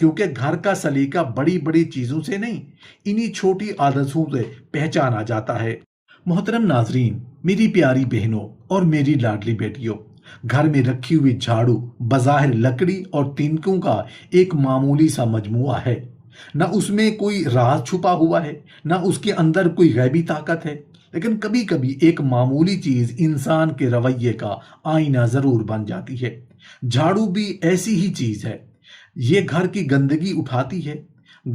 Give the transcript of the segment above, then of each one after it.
کیونکہ گھر کا سلیقہ بڑی بڑی چیزوں سے نہیں، انہی چھوٹی عادتوں سے پہچانا جاتا ہے۔ محترم ناظرین، میری پیاری بہنوں اور میری لاڈلی بیٹیوں، گھر میں رکھی ہوئی جھاڑو بظاہر لکڑی اور تینکوں کا ایک معمولی سا مجموعہ ہے۔ نہ اس میں کوئی راز چھپا ہوا ہے، نہ اس کے اندر کوئی غیبی طاقت ہے، لیکن کبھی کبھی ایک معمولی چیز انسان کے رویے کا آئینہ ضرور بن جاتی ہے۔ جھاڑو بھی ایسی ہی چیز ہے۔ یہ گھر کی گندگی اٹھاتی ہے،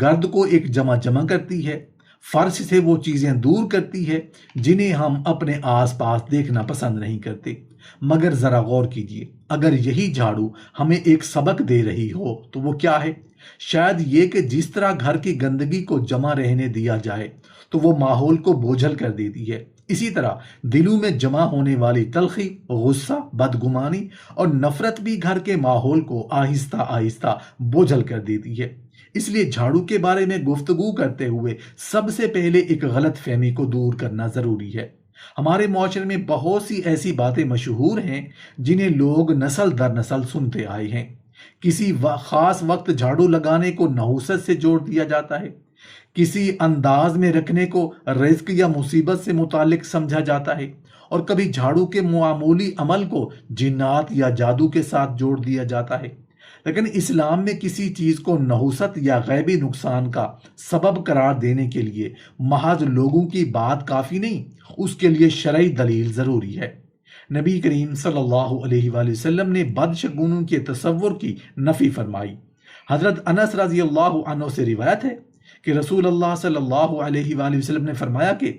گرد کو ایک جمع کرتی ہے، فرش سے وہ چیزیں دور کرتی ہے جنہیں ہم اپنے آس پاس دیکھنا پسند نہیں کرتے۔ مگر ذرا غور کیجئے، اگر یہی جھاڑو ہمیں ایک سبق دے رہی ہو تو وہ کیا ہے؟ شاید یہ کہ جس طرح گھر کی گندگی کو جمع رہنے دیا جائے تو وہ ماحول کو بوجھل کر دیتی ہے، اسی طرح دلوں میں جمع ہونے والی تلخی، غصہ، بدگمانی اور نفرت بھی گھر کے ماحول کو آہستہ آہستہ بوجھل کر دیتی ہے۔ اس لیے جھاڑو کے بارے میں گفتگو کرتے ہوئے سب سے پہلے ایک غلط فہمی کو دور کرنا ضروری ہے۔ ہمارے معاشرے میں بہت سی ایسی باتیں مشہور ہیں جنہیں لوگ نسل در نسل سنتے آئے ہیں۔ کسی خاص وقت جھاڑو لگانے کو نحوست سے جوڑ دیا جاتا ہے، کسی انداز میں رکھنے کو رزق یا مصیبت سے متعلق سمجھا جاتا ہے، اور کبھی جھاڑو کے معمولی عمل کو جنات یا جادو کے ساتھ جوڑ دیا جاتا ہے۔ لیکن اسلام میں کسی چیز کو نحوست یا غیبی نقصان کا سبب قرار دینے کے لیے محض لوگوں کی بات کافی نہیں، اس کے لیے شرعی دلیل ضروری ہے۔ نبی کریم صلی اللہ علیہ وآلہ وسلم نے بدشگونوں کے تصور کی نفی فرمائی۔ حضرت انس رضی اللہ عنہ سے روایت ہے کہ رسول اللہ صلی اللہ علیہ وآلہ وسلم نے فرمایا کہ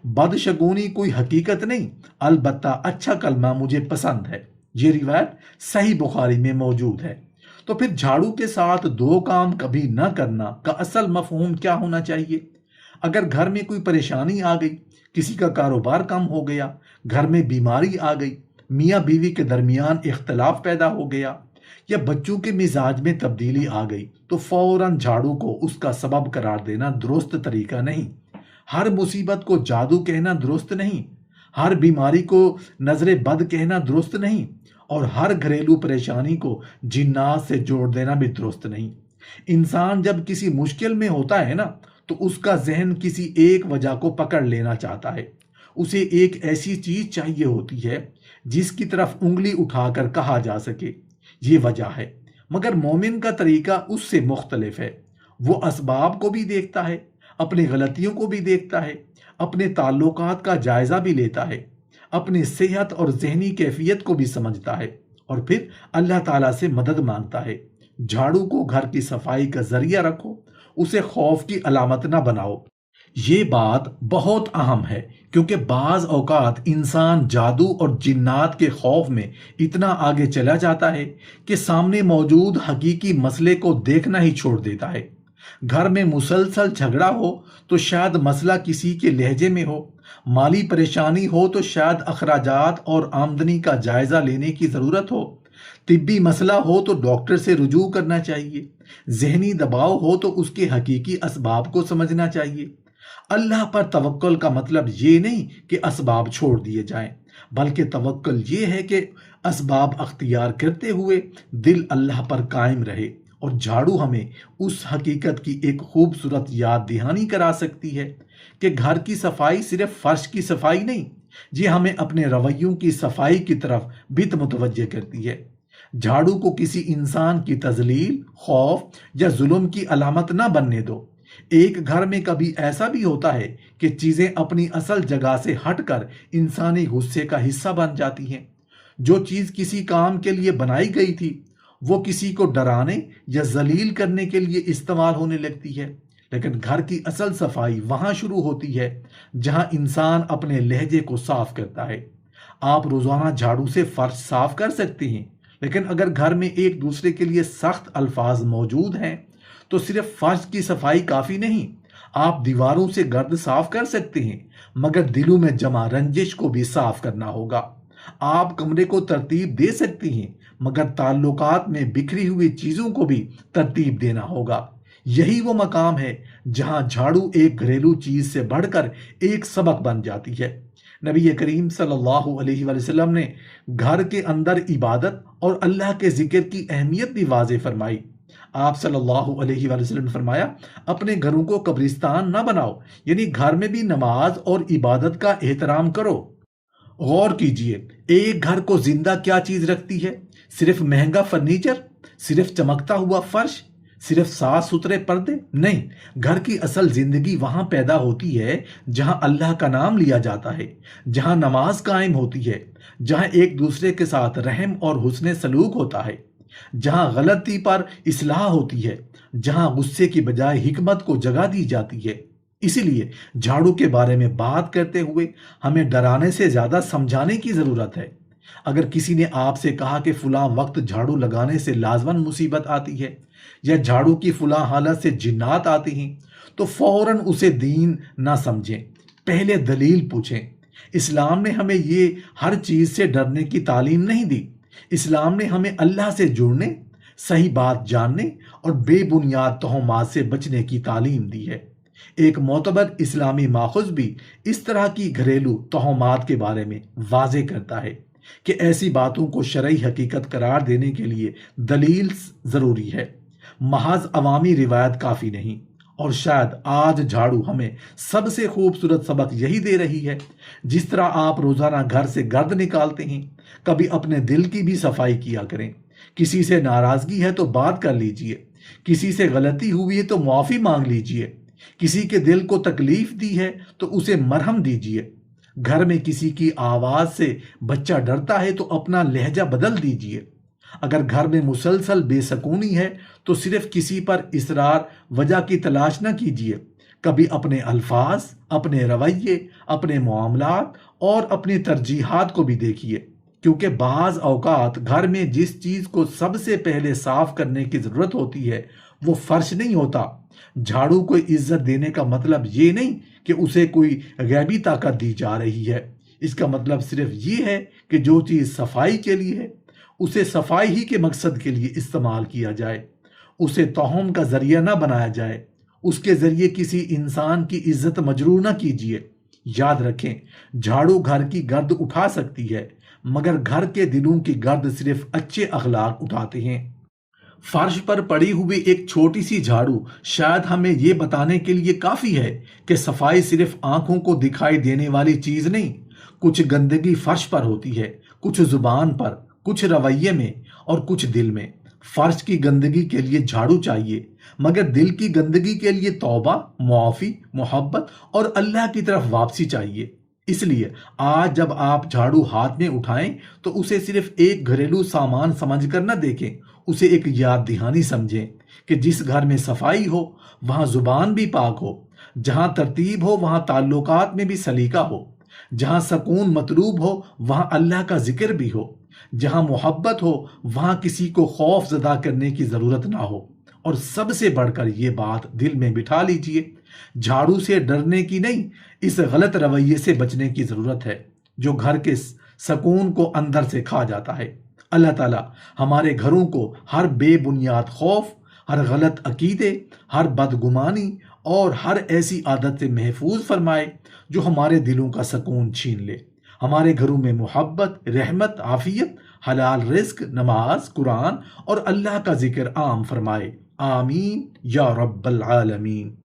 بدشگونی کوئی حقیقت نہیں، البتہ اچھا کلمہ مجھے پسند ہے۔ یہ روایت صحیح بخاری میں موجود ہے۔ تو پھر جھاڑو کے ساتھ دو کام کبھی نہ کرنا کا اصل مفہوم کیا ہونا چاہیے؟ اگر گھر میں کوئی پریشانی آ گئی، کسی کا کاروبار کم ہو گیا، گھر میں بیماری آ گئی، میاں بیوی کے درمیان اختلاف پیدا ہو گیا، یا بچوں کے مزاج میں تبدیلی آ گئی، تو فوراً جھاڑو کو اس کا سبب قرار دینا درست طریقہ نہیں۔ ہر مصیبت کو جادو کہنا درست نہیں، ہر بیماری کو نظر بد کہنا درست نہیں، اور ہر گھریلو پریشانی کو جنات سے جوڑ دینا بھی درست نہیں۔ انسان جب کسی مشکل میں ہوتا ہے نا، تو اس کا ذہن کسی ایک وجہ کو پکڑ لینا چاہتا ہے۔ اسے ایک ایسی چیز چاہیے ہوتی ہے جس کی طرف انگلی اٹھا کر کہا جا سکے یہ وجہ ہے۔ مگر مومن کا طریقہ اس سے مختلف ہے۔ وہ اسباب کو بھی دیکھتا ہے، اپنی غلطیوں کو بھی دیکھتا ہے، اپنے تعلقات کا جائزہ بھی لیتا ہے، اپنی صحت اور ذہنی کیفیت کو بھی سمجھتا ہے، اور پھر اللہ تعالیٰ سے مدد مانگتا ہے۔ جھاڑو کو گھر کی صفائی کا ذریعہ رکھو، اسے خوف کی علامت نہ بناؤ۔ یہ بات بہت اہم ہے، کیونکہ بعض اوقات انسان جادو اور جنات کے خوف میں اتنا آگے چلا جاتا ہے کہ سامنے موجود حقیقی مسئلے کو دیکھنا ہی چھوڑ دیتا ہے۔ گھر میں مسلسل جھگڑا ہو تو شاید مسئلہ کسی کے لہجے میں ہو، مالی پریشانی ہو تو شاید اخراجات اور آمدنی کا جائزہ لینے کی ضرورت ہو، طبی مسئلہ ہو تو ڈاکٹر سے رجوع کرنا چاہیے، ذہنی دباؤ ہو تو اس کے حقیقی اسباب کو سمجھنا چاہیے۔ اللہ پر توکل کا مطلب یہ نہیں کہ اسباب چھوڑ دیے جائیں، بلکہ توکل یہ ہے کہ اسباب اختیار کرتے ہوئے دل اللہ پر قائم رہے۔ اور جھاڑو ہمیں اس حقیقت کی ایک خوبصورت یاد دہانی کرا سکتی ہے کہ گھر کی صفائی صرف فرش کی صفائی نہیں، یہ ہمیں اپنے رویوں کی صفائی کی طرف بھی متوجہ کرتی ہے۔ جھاڑو کو کسی انسان کی تذلیل، خوف یا ظلم کی علامت نہ بننے دو۔ ایک گھر میں کبھی ایسا بھی ہوتا ہے کہ چیزیں اپنی اصل جگہ سے ہٹ کر انسانی غصے کا حصہ بن جاتی ہیں۔ جو چیز کسی کام کے لیے بنائی گئی تھی، وہ کسی کو ڈرانے یا ذلیل کرنے کے لیے استعمال ہونے لگتی ہے۔ لیکن گھر کی اصل صفائی وہاں شروع ہوتی ہے جہاں انسان اپنے لہجے کو صاف کرتا ہے۔ آپ روزانہ جھاڑو سے فرش صاف کر سکتے ہیں، لیکن اگر گھر میں ایک دوسرے کے لیے سخت الفاظ موجود ہیں تو صرف فرش کی صفائی کافی نہیں۔ آپ دیواروں سے گرد صاف کر سکتے ہیں، مگر دلوں میں جمع رنجش کو بھی صاف کرنا ہوگا۔ آپ کمرے کو ترتیب دے سکتے ہیں، مگر تعلقات میں بکھری ہوئی چیزوں کو بھی ترتیب دینا ہوگا۔ یہی وہ مقام ہے جہاں جھاڑو ایک گھریلو چیز سے بڑھ کر ایک سبق بن جاتی ہے۔ نبی کریم صلی اللہ علیہ وآلہ وسلم نے گھر کے اندر عبادت اور اللہ کے ذکر کی اہمیت بھی واضح فرمائی۔ آپ صلی اللہ علیہ وآلہ وسلم نے فرمایا اپنے گھروں کو قبرستان نہ بناؤ، یعنی گھر میں بھی نماز اور عبادت کا احترام کرو۔ غور کیجئے، ایک گھر کو زندہ کیا چیز رکھتی ہے؟ صرف مہنگا فرنیچر؟ صرف چمکتا ہوا فرش؟ صرف صاف ستھرے پردے؟ نہیں، گھر کی اصل زندگی وہاں پیدا ہوتی ہے جہاں اللہ کا نام لیا جاتا ہے، جہاں نماز قائم ہوتی ہے، جہاں ایک دوسرے کے ساتھ رحم اور حسن سلوک ہوتا ہے، جہاں غلطی پر اصلاح ہوتی ہے، جہاں غصے کی بجائے حکمت کو جگہ دی جاتی ہے۔ اسی لیے جھاڑو کے بارے میں بات کرتے ہوئے ہمیں ڈرانے سے زیادہ سمجھانے کی ضرورت ہے۔ اگر کسی نے آپ سے کہا کہ فلاں وقت جھاڑو لگانے سے لازماً مصیبت آتی ہے، یا جھاڑو کی فلاں حالت سے جنات آتی ہیں، تو فوراً اسے دین نہ سمجھیں، پہلے دلیل پوچھیں۔ اسلام نے ہمیں یہ ہر چیز سے ڈرنے کی تعلیم نہیں دی۔ اسلام نے ہمیں اللہ سے جڑنے، صحیح بات جاننے اور بے بنیاد تہمات سے بچنے کی تعلیم دی ہے۔ ایک معتبر اسلامی ماخذ بھی اس طرح کی گھریلو تہمات کے بارے میں واضح کرتا ہے کہ ایسی باتوں کو شرعی حقیقت قرار دینے کے لیے دلیل ضروری ہے، محض عوامی روایت کافی نہیں۔ اور شاید آج جھاڑو ہمیں سب سے خوبصورت سبق یہی دے رہی ہے۔ جس طرح آپ روزانہ گھر سے گرد نکالتے ہیں، کبھی اپنے دل کی بھی صفائی کیا کریں۔ کسی سے ناراضگی ہے تو بات کر لیجئے، کسی سے غلطی ہوئی ہے تو معافی مانگ لیجئے، کسی کے دل کو تکلیف دی ہے تو اسے مرہم دیجئے۔ گھر میں کسی کی آواز سے بچہ ڈرتا ہے تو اپنا لہجہ بدل دیجئے۔ اگر گھر میں مسلسل بے سکونی ہے تو صرف کسی پر اصرار وجہ کی تلاش نہ کیجیے، کبھی اپنے الفاظ، اپنے رویے، اپنے معاملات اور اپنی ترجیحات کو بھی دیکھیے، کیونکہ بعض اوقات گھر میں جس چیز کو سب سے پہلے صاف کرنے کی ضرورت ہوتی ہے وہ فرش نہیں ہوتا۔ جھاڑو کو عزت دینے کا مطلب یہ نہیں کہ اسے کوئی غیبی طاقت دی جا رہی ہے، اس کا مطلب صرف یہ ہے کہ جو چیز صفائی کے لیے ہے اسے صفائی ہی کے مقصد کے لیے استعمال کیا جائے، اسے توہم کا ذریعہ نہ بنایا جائے، اس کے ذریعے کسی انسان کی عزت مجروح نہ کیجیے۔ یاد رکھیں، جھاڑو گھر کی گرد اٹھا سکتی ہے، مگر گھر کے دلوں کی گرد صرف اچھے اخلاق اٹھاتے ہیں۔ فرش پر پڑی ہوئی ایک چھوٹی سی جھاڑو شاید ہمیں یہ بتانے کے لیے کافی ہے کہ صفائی صرف آنکھوں کو دکھائی دینے والی چیز نہیں۔ کچھ گندگی فرش پر ہوتی ہے، کچھ زبان پر، کچھ رویے میں اور کچھ دل میں۔ فرش کی گندگی کے لیے جھاڑو چاہیے، مگر دل کی گندگی کے لیے توبہ، معافی، محبت اور اللہ کی طرف واپسی چاہیے۔ اس لیے آج جب آپ جھاڑو ہاتھ میں اٹھائیں تو اسے صرف ایک گھریلو سامان سمجھ کر نہ دیکھیں، اسے ایک یاد دہانی سمجھیں کہ جس گھر میں صفائی ہو وہاں زبان بھی پاک ہو، جہاں ترتیب ہو وہاں تعلقات میں بھی سلیقہ ہو، جہاں سکون مطلوب ہو وہاں اللہ کا ذکر بھی ہو، جہاں محبت ہو وہاں کسی کو خوف زدہ کرنے کی ضرورت نہ ہو۔ اور سب سے بڑھ کر یہ بات دل میں بٹھا لیجئے، جھاڑو سے ڈرنے کی نہیں، اس غلط رویے سے بچنے کی ضرورت ہے جو گھر کے سکون کو اندر سے کھا جاتا ہے۔ اللہ تعالیٰ ہمارے گھروں کو ہر بے بنیاد خوف، ہر غلط عقیدے، ہر بدگمانی اور ہر ایسی عادت سے محفوظ فرمائے جو ہمارے دلوں کا سکون چھین لے۔ ہمارے گھروں میں محبت، رحمت، عافیت، حلال رزق، نماز، قرآن اور اللہ کا ذکر عام فرمائے۔ آمین یا رب العالمین۔